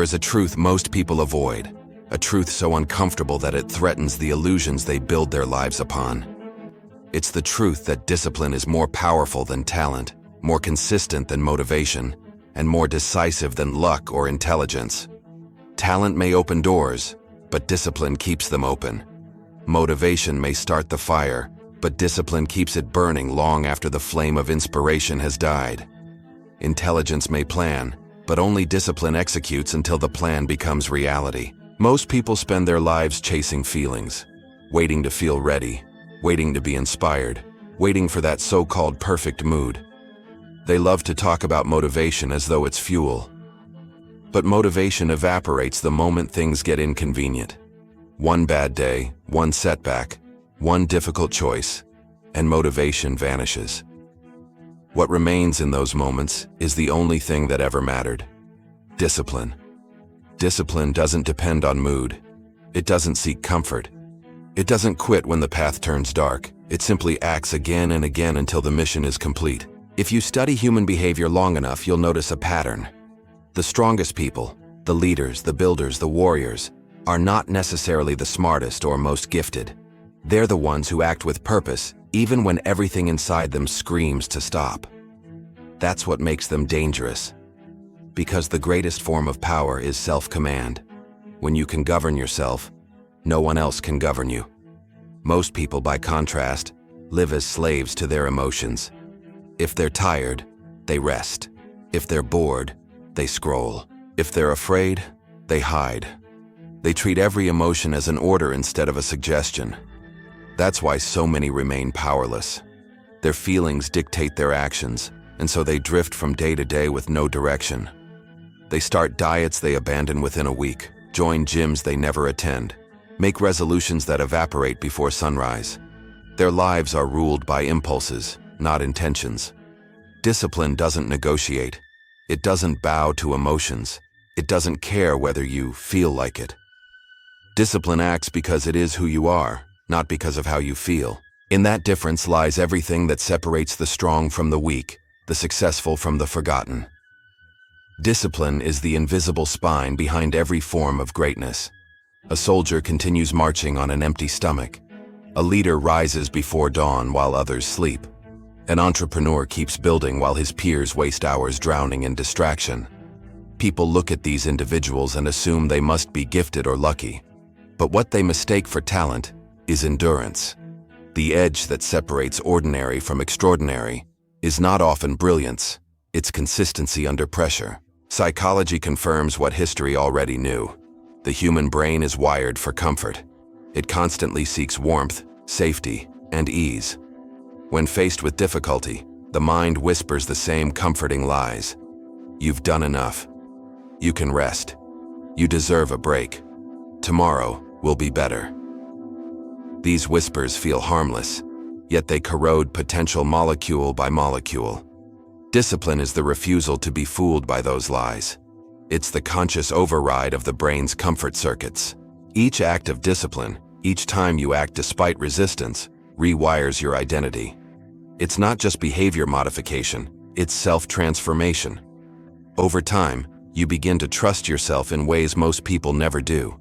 There is a truth most people avoid, a truth so uncomfortable that it threatens the illusions they build their lives upon. It's the truth that discipline is more powerful than talent, more consistent than motivation, and more decisive than luck or intelligence. Talent may open doors, but discipline keeps them open. Motivation may start the fire, but discipline keeps it burning long after the flame of inspiration has died. Intelligence may plan, but only discipline executes until the plan becomes reality. Most people spend their lives chasing feelings, waiting to feel ready, waiting to be inspired, waiting for that so-called perfect mood. They love to talk about motivation as though it's fuel. But motivation evaporates the moment things get inconvenient. One bad day, one setback, one difficult choice, and motivation vanishes. What remains in those moments is the only thing that ever mattered: discipline. Discipline doesn't depend on mood. It doesn't seek comfort. It doesn't quit when the path turns dark. It simply acts again and again until the mission is complete. If you study human behavior long enough, you'll notice a pattern. The strongest people, the leaders, the builders, the warriors, are not necessarily the smartest or most gifted. They're the ones who act with purpose, even when everything inside them screams to stop. That's what makes them dangerous. Because the greatest form of power is self-command. When you can govern yourself, no one else can govern you. Most people, by contrast, live as slaves to their emotions. If they're tired, they rest. If they're bored, they scroll. If they're afraid, they hide. They treat every emotion as an order instead of a suggestion. That's why so many remain powerless. Their feelings dictate their actions, and so they drift from day to day with no direction. They start diets they abandon within a week, join gyms they never attend, make resolutions that evaporate before sunrise. Their lives are ruled by impulses, not intentions. Discipline doesn't negotiate. It doesn't bow to emotions. It doesn't care whether you feel like it. Discipline acts because it is who you are, not because of how you feel. In that difference lies everything that separates the strong from the weak, the successful from the forgotten. Discipline is the invisible spine behind every form of greatness. A soldier continues marching on an empty stomach. A leader rises before dawn while others sleep. An entrepreneur keeps building while his peers waste hours drowning in distraction. People look at these individuals and assume they must be gifted or lucky. But what they mistake for talent is endurance. The edge that separates ordinary from extraordinary is not often brilliance, it's consistency under pressure. Psychology confirms what history already knew. The human brain is wired for comfort. It constantly seeks warmth, safety, and ease. When faced with difficulty, the mind whispers the same comforting lies. You've done enough. You can rest. You deserve a break. Tomorrow will be better. These whispers feel harmless, yet they corrode potential molecule by molecule. Discipline is the refusal to be fooled by those lies. It's the conscious override of the brain's comfort circuits. Each act of discipline, each time you act despite resistance, rewires your identity. It's not just behavior modification, it's self-transformation. Over time, you begin to trust yourself in ways most people never do.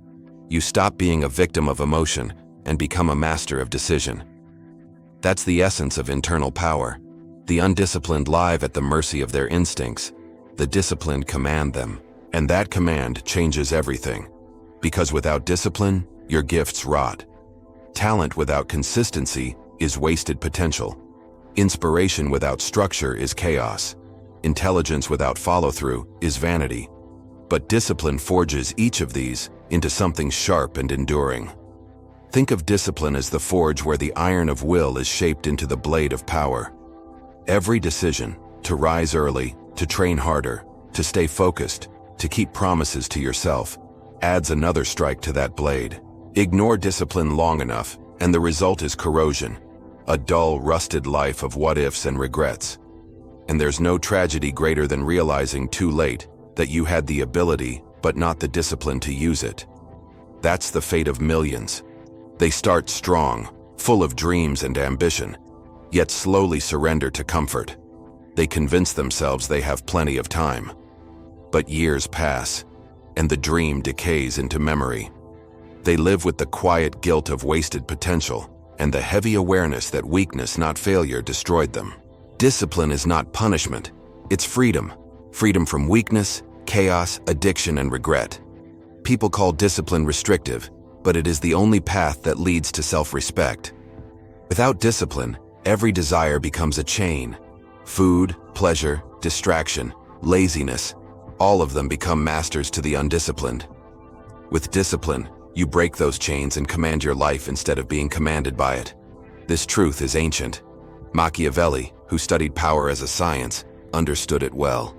You stop being a victim of emotion and become a master of decision. That's the essence of internal power. The undisciplined live at the mercy of their instincts. The disciplined command them. And that command changes everything. Because without discipline, your gifts rot. Talent without consistency is wasted potential. Inspiration without structure is chaos. Intelligence without follow-through is vanity. But discipline forges each of these into something sharp and enduring. Think of discipline as the forge where the iron of will is shaped into the blade of power. Every decision, to rise early, to train harder, to stay focused, to keep promises to yourself, adds another strike to that blade. Ignore discipline long enough, and the result is corrosion. A dull, rusted life of what-ifs and regrets. And there's no tragedy greater than realizing too late that you had the ability, but not the discipline to use it. That's the fate of millions. They start strong, full of dreams and ambition, yet slowly surrender to comfort. They convince themselves they have plenty of time. But years pass, and the dream decays into memory. They live with the quiet guilt of wasted potential and the heavy awareness that weakness, not failure, destroyed them. Discipline is not punishment, it's freedom. Freedom from weakness, chaos, addiction, and regret. People call discipline restrictive, but it is the only path that leads to self-respect. Without discipline, every desire becomes a chain. Food, pleasure, distraction, laziness, all of them become masters to the undisciplined. With discipline, you break those chains and command your life instead of being commanded by it. This truth is ancient. Machiavelli, who studied power as a science, understood it well.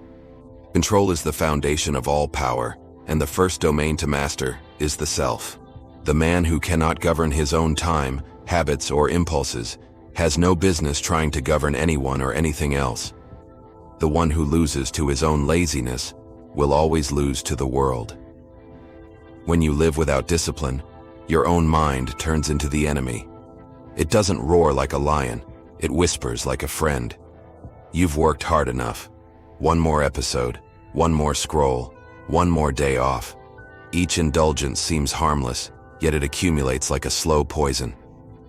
Control is the foundation of all power, and the first domain to master is the self. The man who cannot govern his own time, habits, or impulses has no business trying to govern anyone or anything else. The one who loses to his own laziness will always lose to the world. When you live without discipline, your own mind turns into the enemy. It doesn't roar like a lion, it whispers like a friend. You've worked hard enough. One more episode, one more scroll, one more day off. Each indulgence seems harmless, yet it accumulates like a slow poison.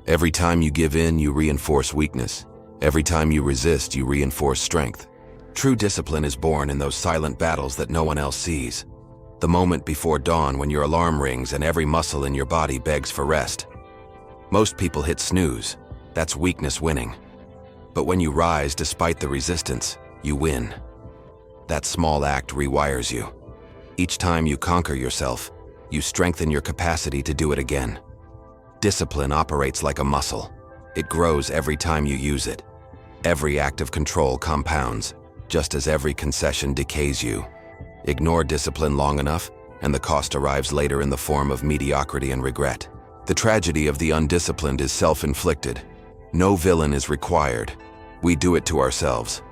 Every time you give in, you reinforce weakness. Every time you resist, you reinforce strength. True discipline is born in those silent battles that no one else sees. The moment before dawn when your alarm rings and every muscle in your body begs for rest. Most people hit snooze. That's weakness winning. But when you rise despite the resistance, you win. That small act rewires you. Each time you conquer yourself, you strengthen your capacity to do it again. Discipline operates like a muscle. It grows every time you use it. Every act of control compounds, just as every concession decays you. Ignore discipline long enough, and the cost arrives later in the form of mediocrity and regret. The tragedy of the undisciplined is self-inflicted. No villain is required. We do it to ourselves.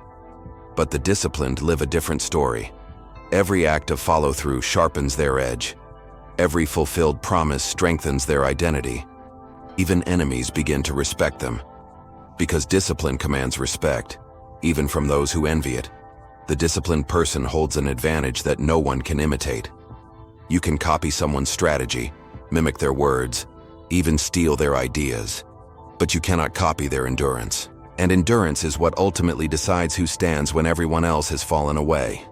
But the disciplined live a different story. Every act of follow-through sharpens their edge. Every fulfilled promise strengthens their identity. Even enemies begin to respect them. Because discipline commands respect, even from those who envy it. The disciplined person holds an advantage that no one can imitate. You can copy someone's strategy, mimic their words, even steal their ideas. But you cannot copy their endurance. And endurance is what ultimately decides who stands when everyone else has fallen away.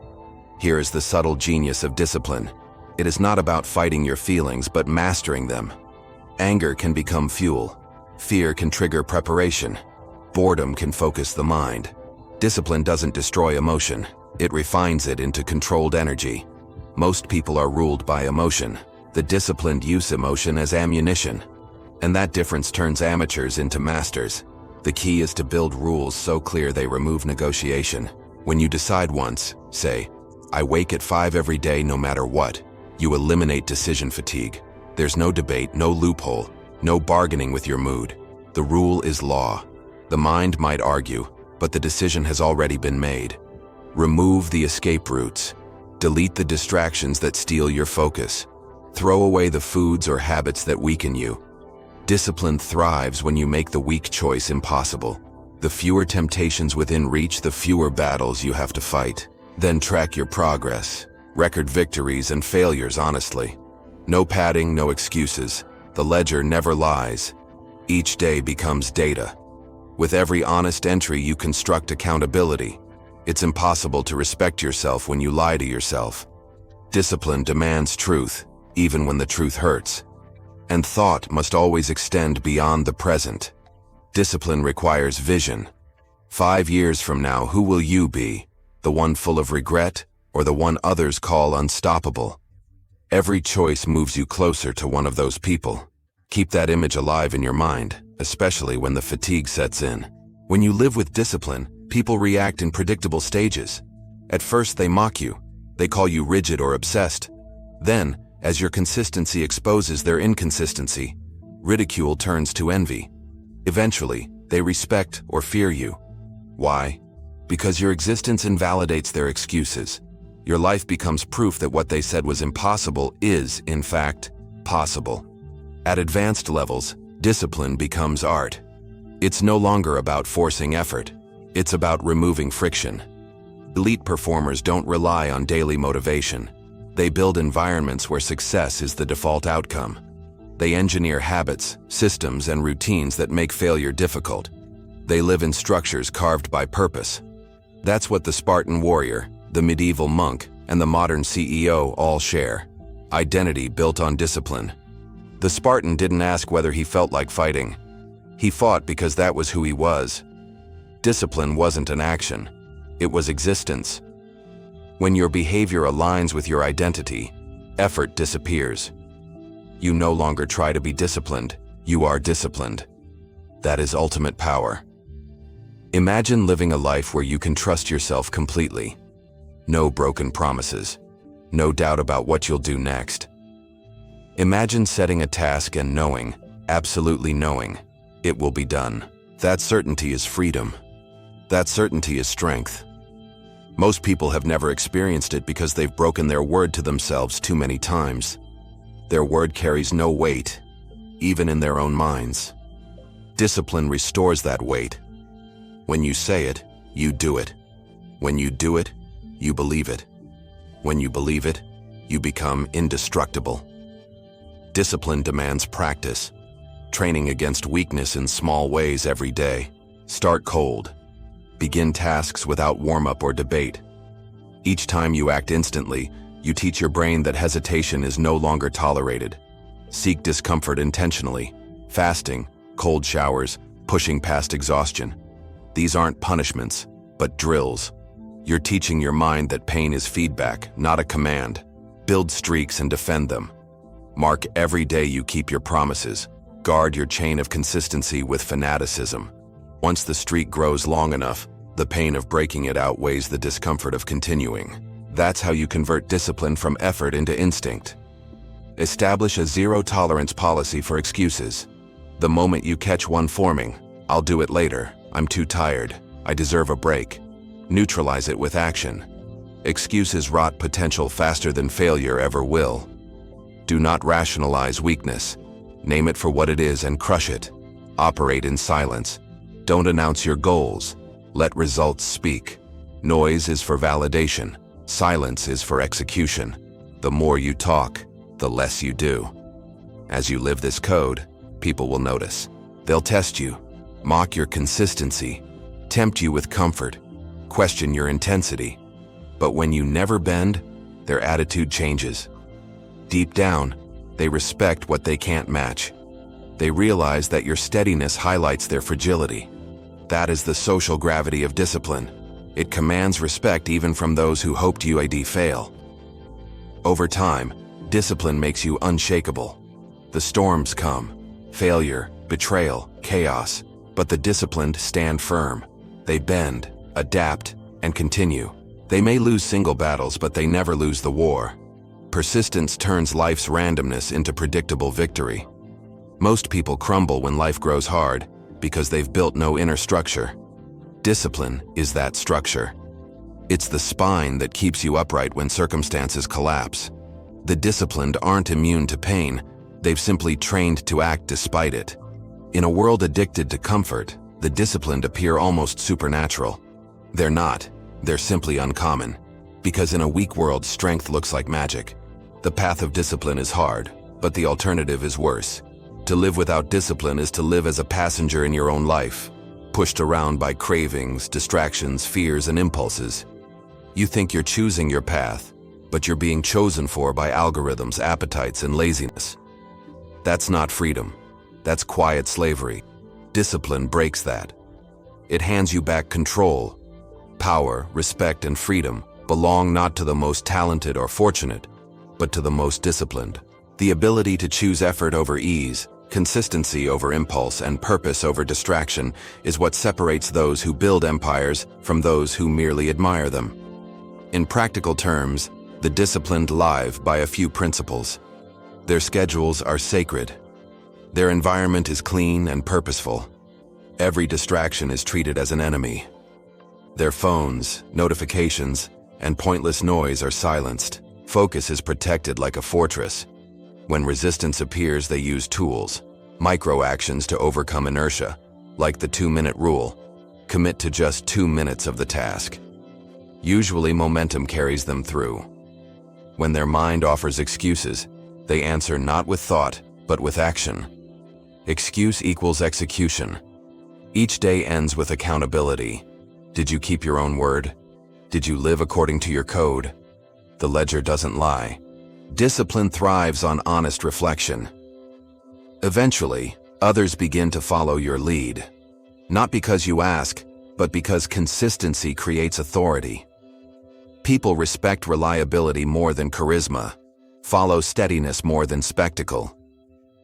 Here is the subtle genius of discipline. It is not about fighting your feelings, but mastering them. Anger can become fuel. Fear can trigger preparation. Boredom can focus the mind. Discipline doesn't destroy emotion. It refines it into controlled energy. Most people are ruled by emotion. The disciplined use emotion as ammunition. And that difference turns amateurs into masters. The key is to build rules so clear they remove negotiation. When you decide once, say, I wake at 5 every day no matter what, you eliminate decision fatigue. There's no debate, no loophole, no bargaining with your mood. The rule is law. The mind might argue, but the decision has already been made. Remove the escape routes. Delete the distractions that steal your focus. Throw away the foods or habits that weaken you. Discipline thrives when you make the weak choice impossible. The fewer temptations within reach, the fewer battles you have to fight. Then track your progress. Record victories and failures honestly. No padding, no excuses. The ledger never lies. Each day becomes data. With every honest entry, you construct accountability. It's impossible to respect yourself when you lie to yourself. Discipline demands truth, even when the truth hurts. And thought must always extend beyond the present. Discipline requires vision. 5 years from now, who will you be? The one full of regret, or the one others call unstoppable? Every choice moves you closer to one of those people. Keep that image alive in your mind, especially when the fatigue sets in. When you live with discipline, people react in predictable stages. At first, they mock you. They call you rigid or obsessed. Then, as your consistency exposes their inconsistency, ridicule turns to envy. Eventually, they respect or fear you. Why? Because your existence invalidates their excuses. Your life becomes proof that what they said was impossible is, in fact, possible. At advanced levels, discipline becomes art. It's no longer about forcing effort. It's about removing friction. Elite performers don't rely on daily motivation. They build environments where success is the default outcome. They engineer habits, systems, and routines that make failure difficult. They live in structures carved by purpose. That's what the Spartan warrior, the medieval monk, and the modern CEO all share: identity built on discipline. The Spartan didn't ask whether he felt like fighting. He fought because that was who he was. Discipline wasn't an action. It was existence. When your behavior aligns with your identity, effort disappears. You no longer try to be disciplined, you are disciplined. That is ultimate power. Imagine living a life where you can trust yourself completely. No broken promises. No doubt about what you'll do next. Imagine setting a task and knowing, absolutely knowing, it will be done. That certainty is freedom. That certainty is strength. Most people have never experienced it because they've broken their word to themselves too many times. Their word carries no weight, even in their own minds. Discipline restores that weight. When you say it, you do it. When you do it, you believe it. When you believe it, you become indestructible. Discipline demands practice, training against weakness in small ways every day. Start cold. Begin tasks without warm-up or debate. Each time you act instantly, you teach your brain that hesitation is no longer tolerated. Seek discomfort intentionally. Fasting, cold showers, pushing past exhaustion. These aren't punishments, but drills. You're teaching your mind that pain is feedback, not a command. Build streaks and defend them. Mark every day you keep your promises. Guard your chain of consistency with fanaticism. Once the streak grows long enough, the pain of breaking it outweighs the discomfort of continuing. That's how you convert discipline from effort into instinct. Establish a zero-tolerance policy for excuses. The moment you catch one forming, "I'll do it later, I'm too tired, I deserve a break," neutralize it with action. Excuses rot potential faster than failure ever will. Do not rationalize weakness. Name it for what it is and crush it. Operate in silence. Don't announce your goals. Let results speak. Noise is for validation. Silence is for execution. The more you talk, the less you do. As you live this code, people will notice. They'll test you, mock your consistency, tempt you with comfort, question your intensity. But when you never bend, their attitude changes. Deep down, they respect what they can't match. They realize that your steadiness highlights their fragility. That is the social gravity of discipline. It commands respect even from those who hoped you'd fail. Over time, discipline makes you unshakable. The storms come, failure, betrayal, chaos, but the disciplined stand firm. They bend, adapt, and continue. They may lose single battles, but they never lose the war. Persistence turns life's randomness into predictable victory. Most people crumble when life grows hard because they've built no inner structure. Discipline is that structure. It's the spine that keeps you upright when circumstances collapse. The disciplined aren't immune to pain, they've simply trained to act despite it. In a world addicted to comfort, the disciplined appear almost supernatural. They're not, they're simply uncommon. Because in a weak world, strength looks like magic. The path of discipline is hard, but the alternative is worse. To live without discipline is to live as a passenger in your own life, pushed around by cravings, distractions, fears, and impulses. You think you're choosing your path, but you're being chosen for by algorithms, appetites, and laziness. That's not freedom. That's quiet slavery. Discipline breaks that. It hands you back control. Power, respect, and freedom belong not to the most talented or fortunate, but to the most disciplined. The ability to choose effort over ease, consistency over impulse, and purpose over distraction is what separates those who build empires from those who merely admire them. In practical terms, the disciplined live by a few principles. Their schedules are sacred. Their environment is clean and purposeful. Every distraction is treated as an enemy. Their phones, notifications, and pointless noise are silenced. Focus is protected like a fortress. When resistance appears, they use tools, micro-actions to overcome inertia, like the 2-minute rule. Commit to just 2 minutes of the task. Usually, momentum carries them through. When their mind offers excuses, they answer not with thought, but with action. Excuse equals execution. Each day ends with accountability. Did you keep your own word? Did you live according to your code? The ledger doesn't lie. Discipline thrives on honest reflection. Eventually, others begin to follow your lead. Not because you ask, but because consistency creates authority. People respect reliability more than charisma, follow steadiness more than spectacle.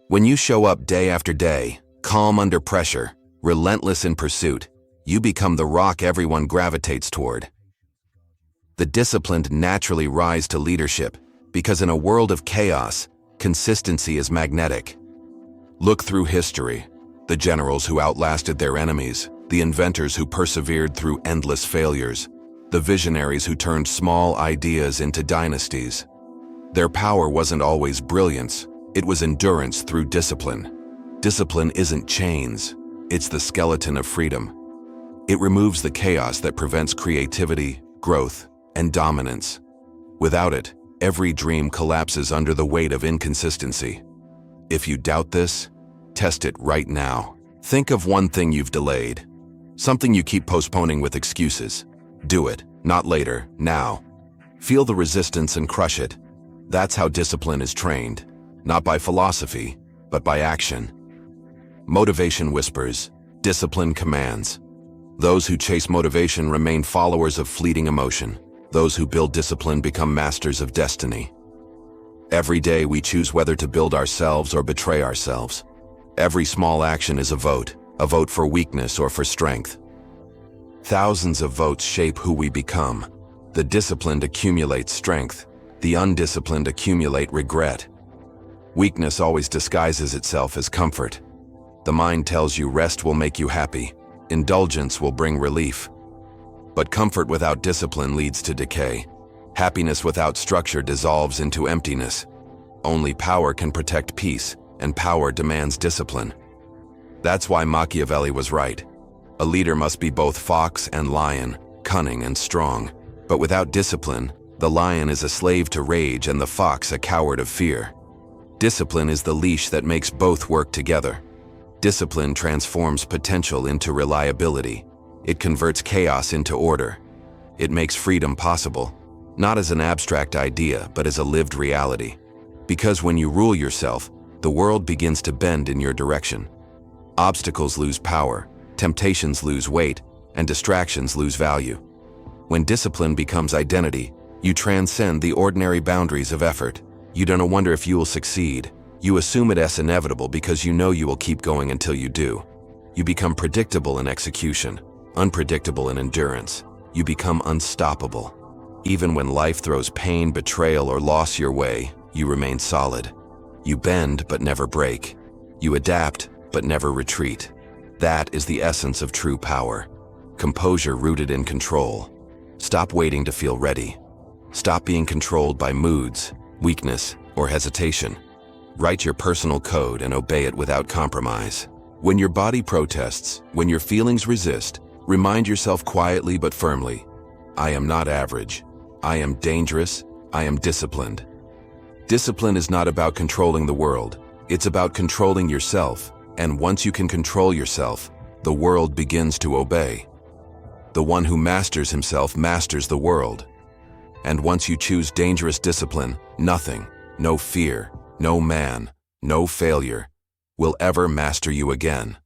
When you show up day after day, calm under pressure, relentless in pursuit, you become the rock everyone gravitates toward. The disciplined naturally rise to leadership because in a world of chaos, consistency is magnetic. Look through history, the generals who outlasted their enemies, the inventors who persevered through endless failures, the visionaries who turned small ideas into dynasties. Their power wasn't always brilliance, it was endurance through discipline. Discipline isn't chains, it's the skeleton of freedom. It removes the chaos that prevents creativity, growth, and dominance. Without it, every dream collapses under the weight of inconsistency. If you doubt this, test it right now. Think of one thing you've delayed, something you keep postponing with excuses. Do it, not later, now. Feel the resistance and crush it. That's how discipline is trained, not by philosophy, but by action. Motivation whispers, discipline commands. Those who chase motivation remain followers of fleeting emotion. Those who build discipline become masters of destiny. Every day we choose whether to build ourselves or betray ourselves. Every small action is a vote for weakness or for strength. Thousands of votes shape who we become. The disciplined accumulate strength. The undisciplined accumulate regret. Weakness always disguises itself as comfort. The mind tells you rest will make you happy. Indulgence will bring relief. But comfort without discipline leads to decay. Happiness without structure dissolves into emptiness. Only power can protect peace, and power demands discipline. That's why Machiavelli was right. A leader must be both fox and lion, cunning and strong. But without discipline, the lion is a slave to rage and the fox a coward of fear. Discipline is the leash that makes both work together. Discipline transforms potential into reliability. It converts chaos into order. It makes freedom possible, not as an abstract idea, but as a lived reality. Because when you rule yourself, the world begins to bend in your direction. Obstacles lose power, temptations lose weight, and distractions lose value. When discipline becomes identity, you transcend the ordinary boundaries of effort. You don't wonder if you will succeed. You assume it as inevitable because you know you will keep going until you do. You become predictable in execution, unpredictable in endurance. You become unstoppable. Even when life throws pain, betrayal, or loss your way, you remain solid. You bend but never break. You adapt but never retreat. That is the essence of true power. Composure rooted in control. Stop waiting to feel ready. Stop being controlled by moods, weakness, or hesitation. Write your personal code and obey it without compromise. When your body protests, when your feelings resist, remind yourself quietly but firmly, I am not average. I am dangerous. I am disciplined. Discipline is not about controlling the world. It's about controlling yourself. And once you can control yourself, the world begins to obey. The one who masters himself masters the world. And once you choose dangerous discipline, nothing, no fear, no man, no failure, will ever master you again.